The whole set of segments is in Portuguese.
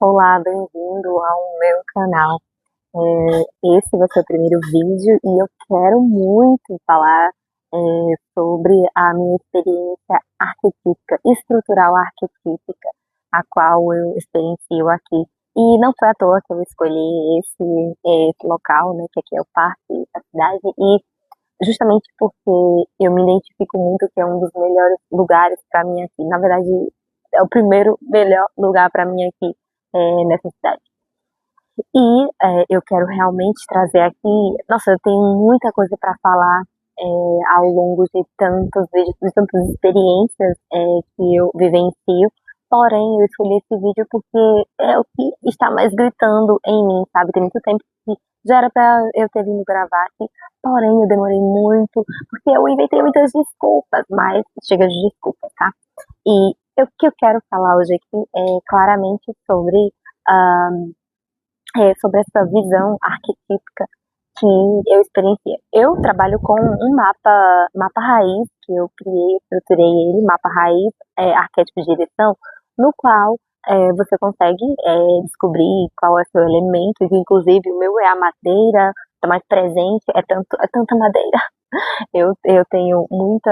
Olá, bem-vindo ao meu canal. Esse vai ser o primeiro vídeo e eu quero muito falar sobre a minha experiência arquetípica, estrutural arquetípica, a qual eu experiencio aqui. E não foi à toa que eu escolhi esse local, né, que aqui é o parque da cidade, e justamente porque eu me identifico muito que é um dos melhores lugares para mim aqui. Na verdade, é o primeiro melhor lugar para mim aqui nessa cidade. E eu quero realmente trazer aqui. Nossa, eu tenho muita coisa para falar ao longo de tantos vídeos, de tantas experiências que eu vivencio. Porém, eu escolhi esse vídeo porque é o que está mais gritando em mim, sabe? Tem muito tempo que já era para eu ter vindo gravar aqui, porém eu demorei muito, porque eu inventei muitas desculpas, mas chega de desculpas, tá? E o que eu quero falar hoje aqui é claramente ah, sobre essa visão arquetípica que eu experienciei. Eu trabalho com um mapa raiz, que eu criei, estruturei ele, mapa raiz, arquétipo de direção, no qual você consegue descobrir qual é o seu elemento, e inclusive o meu é a madeira, está mais presente, é tanta madeira. Eu tenho muito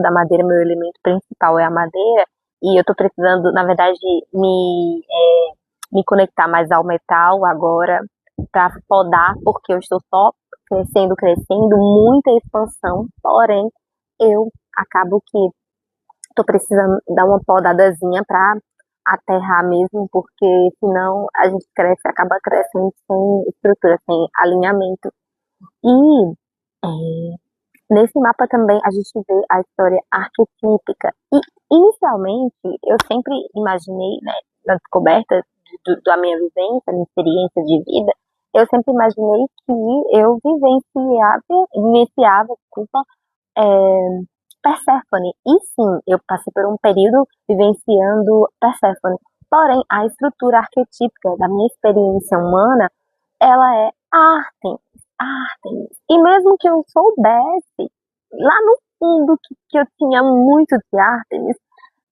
da madeira, meu elemento principal é a madeira, e eu tô precisando, na verdade, me conectar mais ao metal agora, para podar, porque eu estou só crescendo, muita expansão, porém, eu acabo que estou precisando dar uma podadazinha para aterrar mesmo, porque senão a gente cresce, acaba crescendo sem estrutura, sem alinhamento. E nesse mapa também a gente vê a história arquetípica. E inicialmente eu sempre imaginei, né, na descoberta da minha vivência, minha experiência de vida, eu sempre imaginei que eu vivenciava, desculpa, é, Perséfone. E sim, eu passei por um período vivenciando Perséfone. Porém, a estrutura arquetípica da minha experiência humana, ela é Ártemis. Ártemis. E mesmo que eu soubesse, lá no fundo, que eu tinha muito de Ártemis,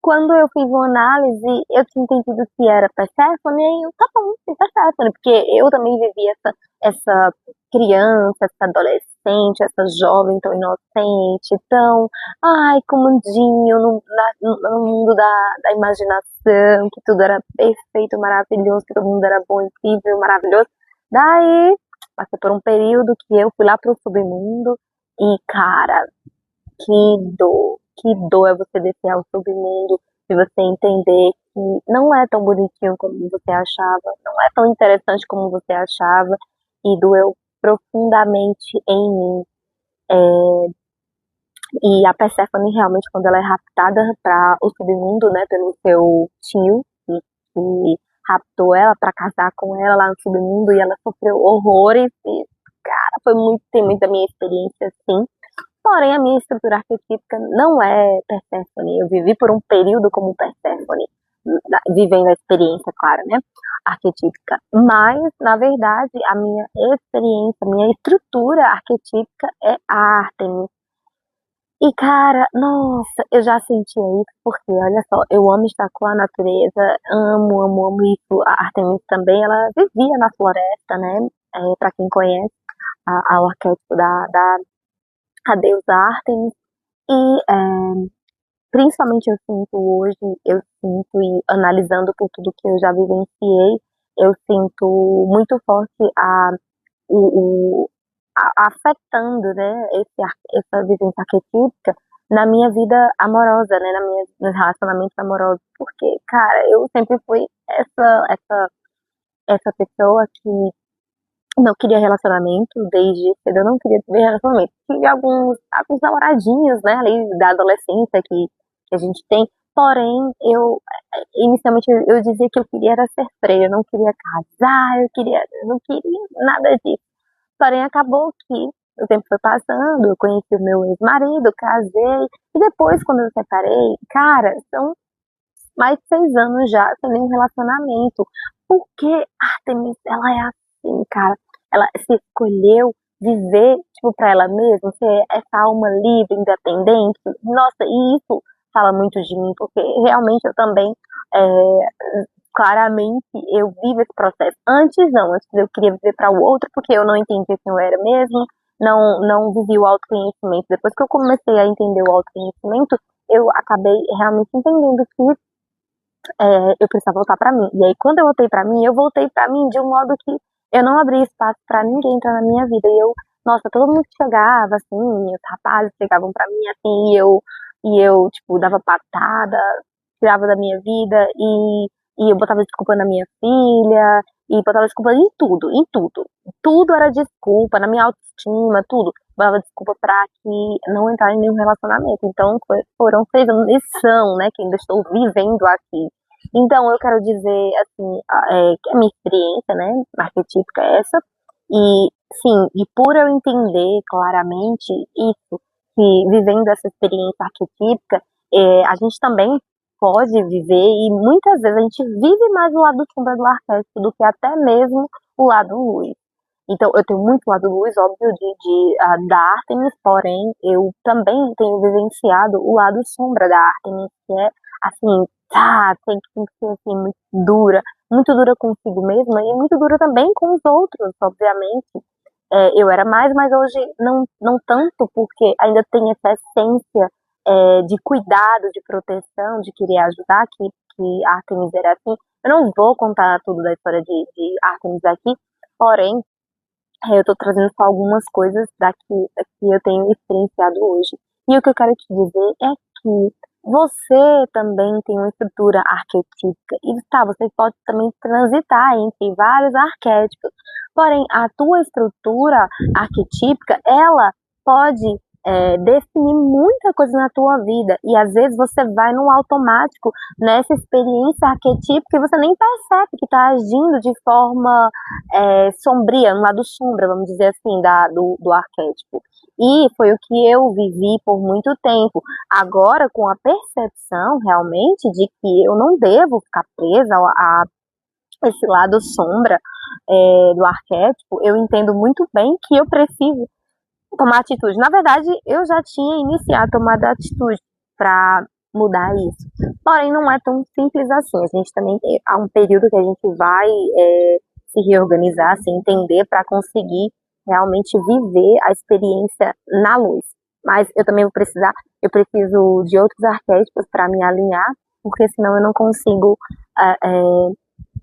quando eu fiz uma análise, eu tinha entendido que era Perséfone, e eu, tá bom, é Perséfone, porque eu também vivi essa criança, essa adolescente, essa jovem tão inocente, tão, ai, comandinho no mundo da imaginação, que tudo era perfeito, maravilhoso, que todo mundo era bom, incrível, maravilhoso. Daí, passei por um período que eu fui lá pro submundo e, cara, que dor é você descer ao submundo e você entender que não é tão bonitinho como você achava, não é tão interessante como você achava, e doeu profundamente em mim. E a Persephone realmente, quando ela é raptada para o submundo, né, pelo seu tio, que raptou ela para casar com ela lá no submundo, e ela sofreu horrores, e, cara, tem muita minha experiência, sim. Porém, a minha estrutura arquetípica não é Perséfone. Eu vivi por um período como Perséfone, vivendo a experiência, claro, né? Arquetípica. Mas, na verdade, a minha experiência, a minha estrutura arquetípica é Ártemis. E, cara, nossa, eu já sentia isso, porque, olha só, eu amo estar com a natureza, amo isso. A Ártemis também, ela vivia na floresta, né? Para quem conhece o arquétipo da a deusa Ártemis. E principalmente eu sinto hoje, eu sinto, e analisando por tudo que eu já vivenciei, eu sinto muito forte afetando, né, essa vivência arquetípica na minha vida amorosa, né, meus relacionamentos amorosos, porque, cara, eu sempre fui essa pessoa que não queria relacionamento, desde cedo eu não queria ter relacionamento. Tive alguns namoradinhos, né, ali da adolescência que a gente tem, porém, inicialmente eu dizia que eu queria era ser freira, eu não queria casar, eu não queria nada disso. Porém, acabou que o tempo foi passando, eu conheci o meu ex-marido, casei, e depois, quando eu separei, cara, são mais de 6 anos já sem nenhum relacionamento. Porque Artemis, ela é assim, cara. Ela se escolheu viver, tipo, pra ela mesma, ser essa alma livre, independente. Nossa, e isso fala muito de mim, porque realmente eu também, é, claramente eu vivo esse processo. Antes eu queria viver para o outro, porque eu não entendia quem eu era mesmo, não vivi o autoconhecimento. Depois que eu comecei a entender o autoconhecimento, eu acabei realmente entendendo que eu precisava voltar pra mim. E aí, quando eu voltei pra mim de um modo que eu não abri espaço pra ninguém entrar na minha vida. E eu, nossa, todo mundo que chegava, assim, os rapazes chegavam pra mim, assim, e eu, tipo, dava patada, tirava da minha vida, e eu botava desculpa na minha filha, e botava desculpa em tudo, em tudo. Tudo era desculpa, na minha autoestima, tudo. Botava desculpa pra que não entrar em nenhum relacionamento. Então, foram 6 anos de lição, né, que ainda estou vivendo aqui. Então, eu quero dizer, assim, que a minha experiência, né, arquetípica é essa, e, sim, e por eu entender claramente isso, que vivendo essa experiência arquetípica, a gente também pode viver, e muitas vezes a gente vive mais o lado sombra do arquétipo do que até mesmo o lado luz. Então, eu tenho muito lado luz, óbvio, da Artemis, porém, eu também tenho vivenciado o lado sombra da Artemis, que é, assim, tem que ser, assim, muito dura consigo mesma e muito dura também com os outros, obviamente. Eu era mais, mas hoje não tanto, porque ainda tem essa essência de cuidado, de proteção, de querer ajudar, que Artemis era assim. Eu não vou contar tudo da história de Artemis aqui, porém, eu tô trazendo só algumas coisas daqui eu tenho experienciado hoje. E o que eu quero te dizer é que você também tem uma estrutura arquetípica. E tá, você pode também transitar entre vários arquétipos. Porém, a tua estrutura arquetípica, ela pode definir muita coisa na tua vida. E às vezes você vai no automático nessa experiência arquetípica e você nem percebe que está agindo de forma sombria, no lado sombra, vamos dizer assim, do arquétipo. E foi o que eu vivi por muito tempo. Agora, com a percepção realmente de que eu não devo ficar presa a esse lado sombra do arquétipo, eu entendo muito bem que eu preciso tomar atitude. Na verdade, eu já tinha iniciado a tomar atitude para mudar isso. Porém, não é tão simples assim. A gente também há um período que a gente vai se reorganizar, se entender para conseguir realmente viver a experiência na luz. Mas eu também eu preciso de outros arquétipos para me alinhar, porque senão eu não consigo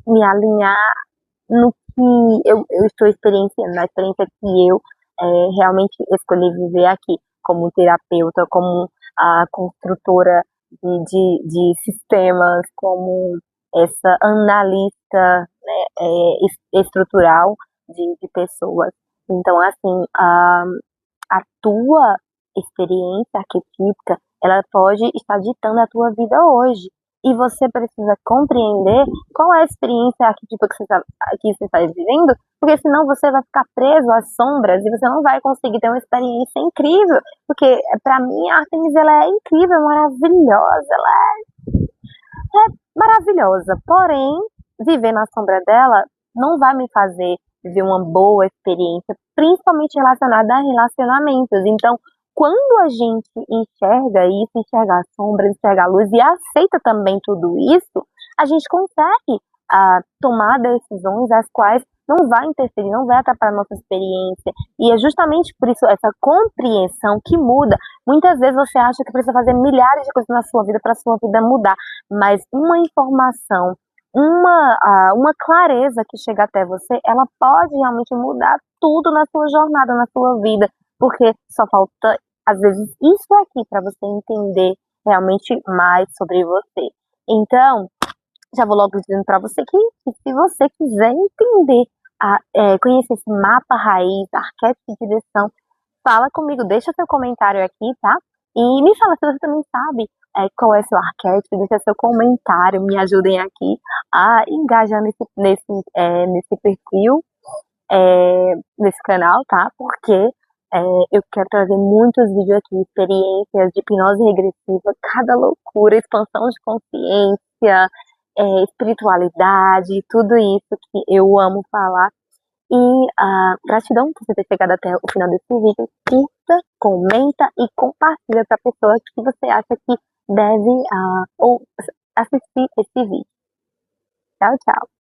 me alinhar no que eu estou experienciando, na experiência que eu realmente escolhi viver aqui, como terapeuta, como a construtora de sistemas, como essa analista, né, estrutural de pessoas. Então, assim, a tua experiência arquetípica, ela pode estar ditando a tua vida hoje. E você precisa compreender qual é a experiência arquetípica que você está vivendo, porque senão você vai ficar preso às sombras e você não vai conseguir ter uma experiência incrível. Porque, para mim, a Artemis, ela é incrível, maravilhosa, ela é maravilhosa. Porém, viver na sombra dela não vai me fazer viver uma boa experiência, principalmente relacionada a relacionamentos. Então, quando a gente enxerga isso, enxerga a sombra, enxerga a luz e aceita também tudo isso, a gente consegue tomar decisões as quais não vai interferir, não vai atrapalhar a nossa experiência. E é justamente por isso essa compreensão que muda. Muitas vezes você acha que precisa fazer milhares de coisas na sua vida para a sua vida mudar, mas uma informação, uma clareza que chega até você, ela pode realmente mudar tudo na sua jornada, na sua vida, porque só falta, às vezes, isso aqui para você entender realmente mais sobre você. Então, já vou logo dizendo para você que se você quiser entender, conhecer esse mapa raiz, arquétipo de direção, fala comigo, deixa seu comentário aqui, tá? E me fala se você também sabe qual é seu arquétipo, deixa seu comentário, me ajudem aqui a engajar nesse perfil, nesse canal, tá? Porque eu quero trazer muitos vídeos aqui, experiências de hipnose regressiva, cada loucura, expansão de consciência, espiritualidade, tudo isso que eu amo falar. E gratidão por você ter chegado até o final desse vídeo. Curta, comenta e compartilha para a pessoa que você acha que deve ou assistir esse vídeo. Tchau, tchau.